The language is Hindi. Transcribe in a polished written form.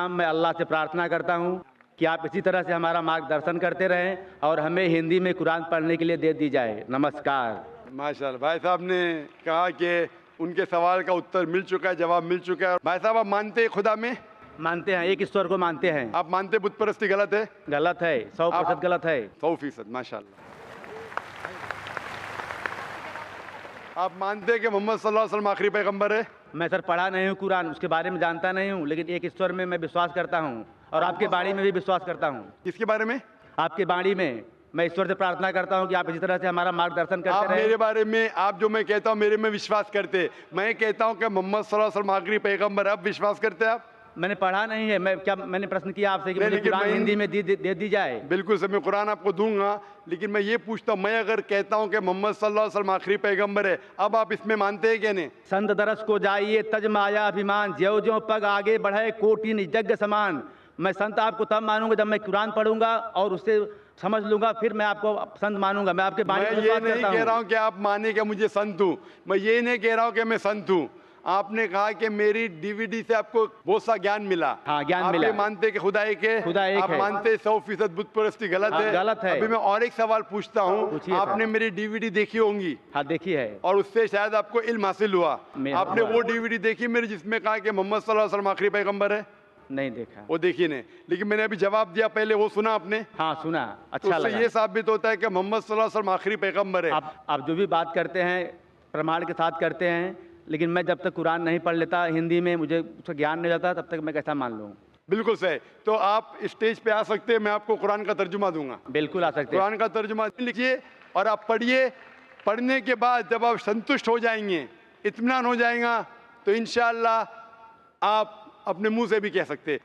तमाम मैं अल्लाह से प्रार्थना करता हूँ कि आप इसी तरह से हमारा मार्गदर्शन करते रहें और हमें हिंदी में कुरान पढ़ने के लिए दे दी जाए। नमस्कार। माशाल्लाह, भाई साहब ने कहा कि उनके सवाल का उत्तर मिल चुका है, जवाब मिल चुका है। भाई साहब, आप मानते हैं खुदा में? मानते हैं, एक ईश्वर को मानते हैं। आप मानते बुत परस्ती गलत है? गलत है, 100% गलत है। 100%। माशाल्लाह। आप मानते हैं कि मोहम्मद सल्लल्लाहु अलैहि वसल्लम आखिरी पैगंबर है? मैं सर पढ़ा नहीं हूँ कुरान, उसके बारे में जानता नहीं हूँ, लेकिन एक ईश्वर में मैं विश्वास करता हूँ और आपके बाणी में भी विश्वास करता हूँ। किसके बारे में? आपके बाणी में। मैं ईश्वर से प्रार्थना करता हूँ कि आप इसी तरह से हमारा मार्गदर्शन करते आप रहें। मेरे बारे में, आप जो मैं कहता हूँ मेरे में विश्वास करते, मैं कहता हूँ कि मोहम्मद सल्लल्लाहु अलैहि वसल्लम आखिरी पैगंबर है, आप विश्वास करते हैं? आप? मैंने पढ़ा नहीं है। मैंने प्रश्न किया आपसे कि मुझे कुरान हिंदी में दे दी जाए। बिल्कुल सर, मैं कुरान आपको दूंगा, लेकिन मैं ये पूछता हूँ, मैं अगर कहता हूँ कि मोहम्मद सल्लल्लाहु अलैहि वसल्लम आखिरी पैगंबर है, अब आप इसमें मानते हैं क्या नहीं? संत दरस को जाइए तज माया अभिमान, ज्यों ज्यों पग आगे बढ़े कोटि निजज्ञ समान। मैं संत आपको तब मानूंगा जब मैं कुरान पढ़ूंगा और उससे समझ लूंगा, फिर मैं आपको संत मानूंगा। मैं आपके बारे में ये नहीं कह रहा हूँ कि आप माने कि मुझे संत हूँ, मैं ये नहीं कह रहा हूँ कि मैं संत हूँ। आपने कहा कि मेरी डीवीडी से आपको बहुत सा ज्ञान मिला। हाँ, ज्ञान आप मिला। ये मानते कि खुदा एक है? खुदा एक आप है। मानते 100% बुत परस्ती गलत है? गलत है। अभी मैं और एक सवाल पूछता हूँ, पूछिए आपने सर। मेरी डीवीडी देखी होंगी? हाँ, देखी है। और उससे शायद आपको इल्म हासिल हुआ। आपने वो डीवीडी देखी मेरी जिसमें कहा कि मोहम्मद सल्लल्लाहु अलैहि वसल्लम आखिरी पैगंबर है? नहीं देखा। वो देखी नहीं, लेकिन मैंने अभी जवाब दिया पहले, वो सुना आपने? हाँ, सुना। तो अच्छा उससे लगा। ये साबित होता है कि मोहम्मद सल्लल्लाहु अलैहि वसल्लम आखिरी पैगंबर है। आप जो भी बात करते हैं प्रमाण के साथ करते हैं, लेकिन मैं जब तक कुरान नहीं पढ़ लेता हिंदी में, मुझे उसका ज्ञान नहीं जाता, तब तक मैं कैसा मान लूँ? बिल्कुल सही। तो आप स्टेज पे आ सकते हैं, मैं आपको कुरान का तर्जुमा दूंगा। बिल्कुल आ सकते हैं। कुरान का तर्जुमा लिखिए और आप पढ़िए। पढ़ने के बाद जब आप संतुष्ट हो जाएंगे, इत्मीनान हो जाएगा, तो इंशाअल्लाह आप अपने मुंह से भी कह सकते हैं।